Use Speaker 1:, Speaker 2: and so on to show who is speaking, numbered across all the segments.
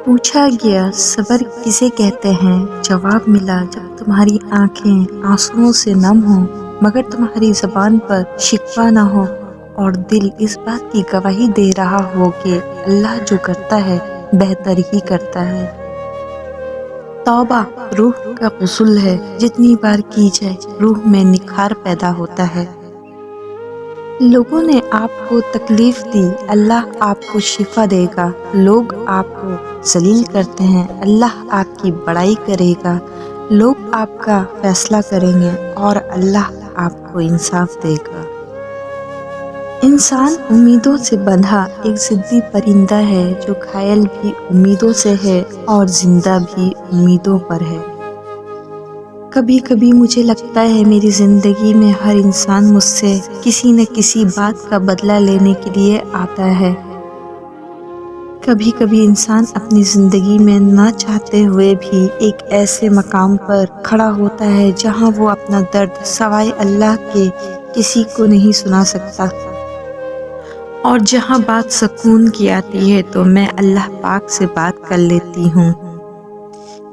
Speaker 1: پوچھا گیا صبر کسے کہتے ہیں؟ جواب ملا جب تمہاری آنکھیں آنسوؤں سے نم ہوں مگر تمہاری زبان پر شکوہ نہ ہو اور دل اس بات کی گواہی دے رہا ہو کہ اللہ جو کرتا ہے بہتر ہی کرتا ہے۔ توبہ روح کا غسل ہے، جتنی بار کی جائے روح میں نکھار پیدا ہوتا ہے۔ لوگوں نے آپ کو تکلیف دی، اللہ آپ کو شفا دے گا۔ لوگ آپ کو ذلیل کرتے ہیں، اللہ آپ کی بڑائی کرے گا۔ لوگ آپ کا فیصلہ کریں گے اور اللہ آپ کو انصاف دے گا۔ انسان امیدوں سے بندھا ایک ضدی پرندہ ہے جو گھائل بھی امیدوں سے ہے اور زندہ بھی امیدوں پر ہے۔ کبھی کبھی مجھے لگتا ہے میری زندگی میں ہر انسان مجھ سے کسی نہ کسی بات کا بدلہ لینے کے لیے آتا ہے۔ کبھی کبھی انسان اپنی زندگی میں نہ چاہتے ہوئے بھی ایک ایسے مقام پر کھڑا ہوتا ہے جہاں وہ اپنا درد سوائے اللہ کے کسی کو نہیں سنا سکتا، اور جہاں بات سکون کی آتی ہے تو میں اللہ پاک سے بات کر لیتی ہوں۔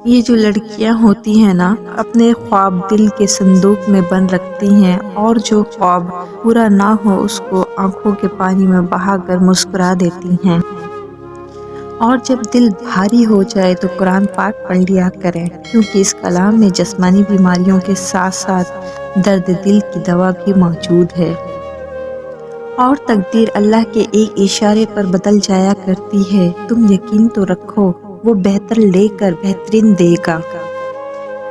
Speaker 1: یہ جو لڑکیاں ہوتی ہیں نا، اپنے خواب دل کے صندوق میں بند رکھتی ہیں اور جو خواب پورا نہ ہو اس کو آنکھوں کے پانی میں بہا کر مسکرا دیتی ہیں۔ اور جب دل بھاری ہو جائے تو قرآن پاک پڑھ لیا کریں، کیونکہ اس کلام میں جسمانی بیماریوں کے ساتھ ساتھ درد دل کی دوا بھی موجود ہے۔ اور تقدیر اللہ کے ایک اشارے پر بدل جایا کرتی ہے۔ تم یقین تو رکھو وہ بہتر لے کر بہترین دے گا۔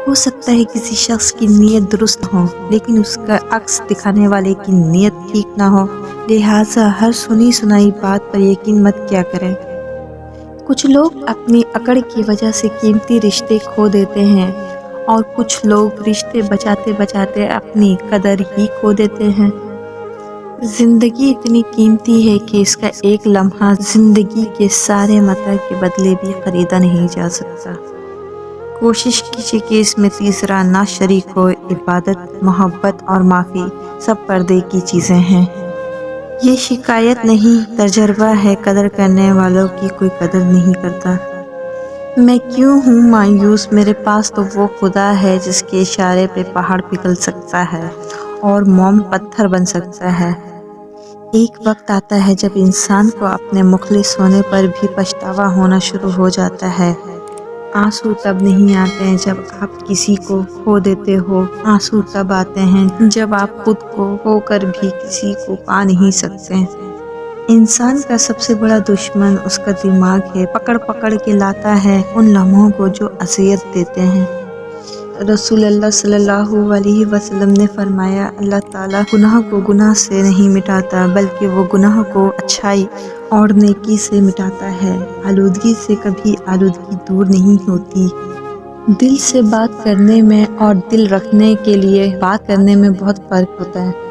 Speaker 1: ہو سکتا ہے کسی شخص کی نیت درست ہو لیکن اس کا عکس دکھانے والے کی نیت ٹھیک نہ ہو، لہٰذا ہر سنی سنائی بات پر یقین مت کیا کریں۔ کچھ لوگ اپنی اکڑ کی وجہ سے قیمتی رشتے کھو دیتے ہیں اور کچھ لوگ رشتے بچاتے بچاتے اپنی قدر ہی کھو دیتے ہیں۔ زندگی اتنی قیمتی ہے کہ اس کا ایک لمحہ زندگی کے سارے متاع کے بدلے بھی خریدا نہیں جا سکتا۔ کوشش کیجیے کہ اس میں تیسرا نہ شریک ہو۔ عبادت، محبت اور معافی سب پردے کی چیزیں ہیں۔ یہ شکایت نہیں، تجربہ ہے، قدر کرنے والوں کی کوئی قدر نہیں کرتا۔ میں کیوں ہوں مایوس؟ میرے پاس تو وہ خدا ہے جس کے اشارے پہ پہاڑ پگھل سکتا ہے اور موم پتھر بن سکتا ہے۔ ایک وقت آتا ہے جب انسان کو اپنے مخلص ہونے پر بھی پچھتاوا ہونا شروع ہو جاتا ہے۔ آنسو تب نہیں آتے ہیں جب آپ کسی کو کھو دیتے ہو، آنسو تب آتے ہیں جب آپ خود کو کھو کر بھی کسی کو پا نہیں سکتے۔ انسان کا سب سے بڑا دشمن اس کا دماغ ہے، پکڑ پکڑ کے لاتا ہے ان لمحوں کو جو اذیت دیتے ہیں۔ رسول اللہ صلی اللہ علیہ وسلم نے فرمایا، اللہ تعالیٰ گناہ کو گناہ سے نہیں مٹاتا بلکہ وہ گناہ کو اچھائی اور نیکی سے مٹاتا ہے۔ آلودگی سے کبھی آلودگی دور نہیں ہوتی۔ دل سے بات کرنے میں اور دل رکھنے کے لیے بات کرنے میں بہت فرق ہوتا ہے۔